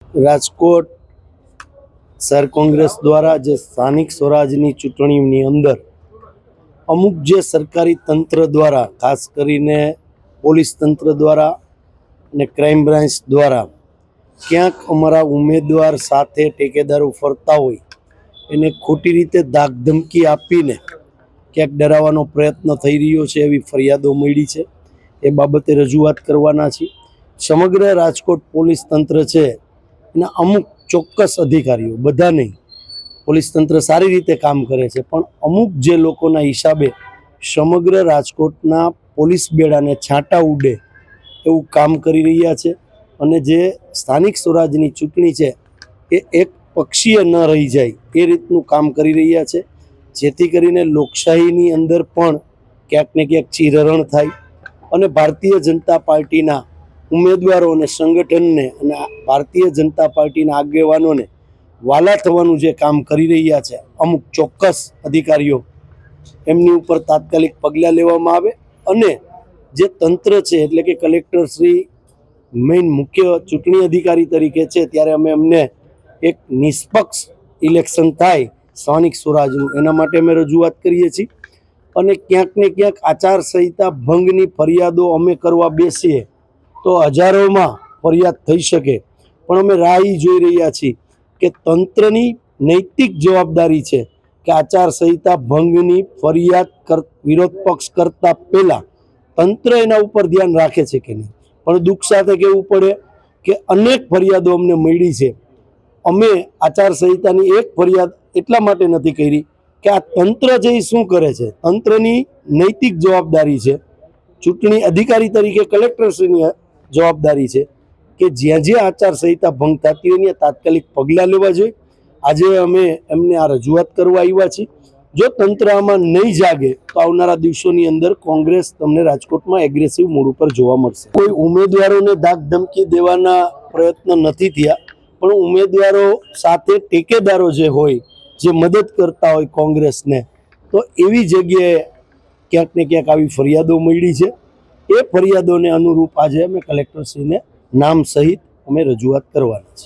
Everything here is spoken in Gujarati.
રાજકોટ શહેર કોંગ્રેસ દ્વારા જે સ્થાનિક સ્વરાજની ચૂંટણીની અંદર અમુક જે સરકારી તંત્ર દ્વારા, ખાસ કરીને પોલીસ તંત્ર દ્વારા અને ક્રાઇમ બ્રાન્ચ દ્વારા ક્યાંક અમારા ઉમેદવાર સાથે ટેકેદારો ફરતા હોય એને ખોટી રીતે ધાકધમકી આપીને ક્યાંક ડરાવવાનો પ્રયત્ન થઈ રહ્યો છે એવી ફરિયાદો મળી છે. એ બાબતે રજૂઆત કરવાના છે. સમગ્ર રાજકોટ પોલીસ તંત્ર છે એના અમુક ચોક્કસ અધિકારીઓ, બધા નહીં, પોલીસ તંત્ર સારી રીતે કામ કરે છે, પણ અમુક જે લોકોના હિસાબે સમગ્ર રાજકોટના પોલીસ બેડાને છાંટા ઉડે એવું કામ કરી રહ્યા છે. અને જે સ્થાનિક સ્વરાજની ચૂંટણી છે એ એક પક્ષીય ન રહી જાય એ રીતનું કામ કરી રહ્યા છે, જેથી કરીને લોકશાહીની અંદર પણ ક્યાંક ને ક્યાંક ચીરહરણ થાય અને ભારતીય જનતા પાર્ટીના ઉમેદવારો અને સંગઠનને અને ભારતીય જનતા પાર્ટીના આગેવાનોને વાલા થવાનું જે કામ કરી રહ્યા છે અમુક ચોક્કસ અધિકારીઓ, એમની ઉપર તાત્કાલિક પગલાં લેવામાં આવે અને જે તંત્ર છે એટલે કે કલેક્ટર શ્રી મેઇન મુખ્ય ચૂંટણી અધિકારી તરીકે છે ત્યારે અમે એમને એક નિષ્પક્ષ ઇલેક્શન થાય સ્થાનિક સ્વરાજનું એના માટે અમે રજૂઆત કરીએ છીએ. અને ક્યાંક ને ક્યાંક આચારસંહિતા ભંગની ફરિયાદો અમે કરવા બેસીએ તો હજારોમાં ફરિયાદ થઈ શકે, પણ અમે રાહ જોઈ રહ્યા છીએ કે તંત્રની નૈતિક જવાબદારી છે કે આચારસંહિતા ભંગની ફરિયાદ વિરોધ પક્ષ કરતા પહેલાં તંત્ર એના ઉપર ધ્યાન રાખે છે કે નહીં. પણ દુઃખ સાથે કહેવું પડે કે અનેક ફરિયાદો અમને મળી છે. અમે આચારસંહિતાની એક ફરિયાદ એટલા માટે નથી કરી કે આ તંત્ર છે એ શું કરે છે. તંત્રની નૈતિક જવાબદારી છે, ચૂંટણી અધિકારી તરીકે કલેક્ટરશ્રીની જવાબદારી છે કે જ્યાં જ્યાં આચારસંહિતા ભંગ થતી હોય ત્યાં તાત્કાલિક પગલાં લેવા જોઈએ. આજે અમે એમને આ રજૂઆત કરવા આવ્યા છીએ. જો તંત્ર આમાં નહીં જાગે તો આવનારા દિવસોની અંદર કોંગ્રેસ તમને રાજકોટમાં એગ્રેસિવ મૂડ ઉપર જોવા મળશે. કોઈ ઉમેદવારોને ધાક ધમકી દેવાના પ્રયત્ન નથી થયા, પણ ઉમેદવારો સાથે ટેકેદારો જે હોય, જે મદદ કરતા હોય કોંગ્રેસને, તો એવી જગ્યાએ ક્યાંક ને ક્યાંક આવી ફરિયાદો મળી છે. એ ફરિયાદોને અનુરૂપ આજે અમે કલેક્ટરશ્રીને નામ સહિત અમે રજૂઆત કરવાના છે.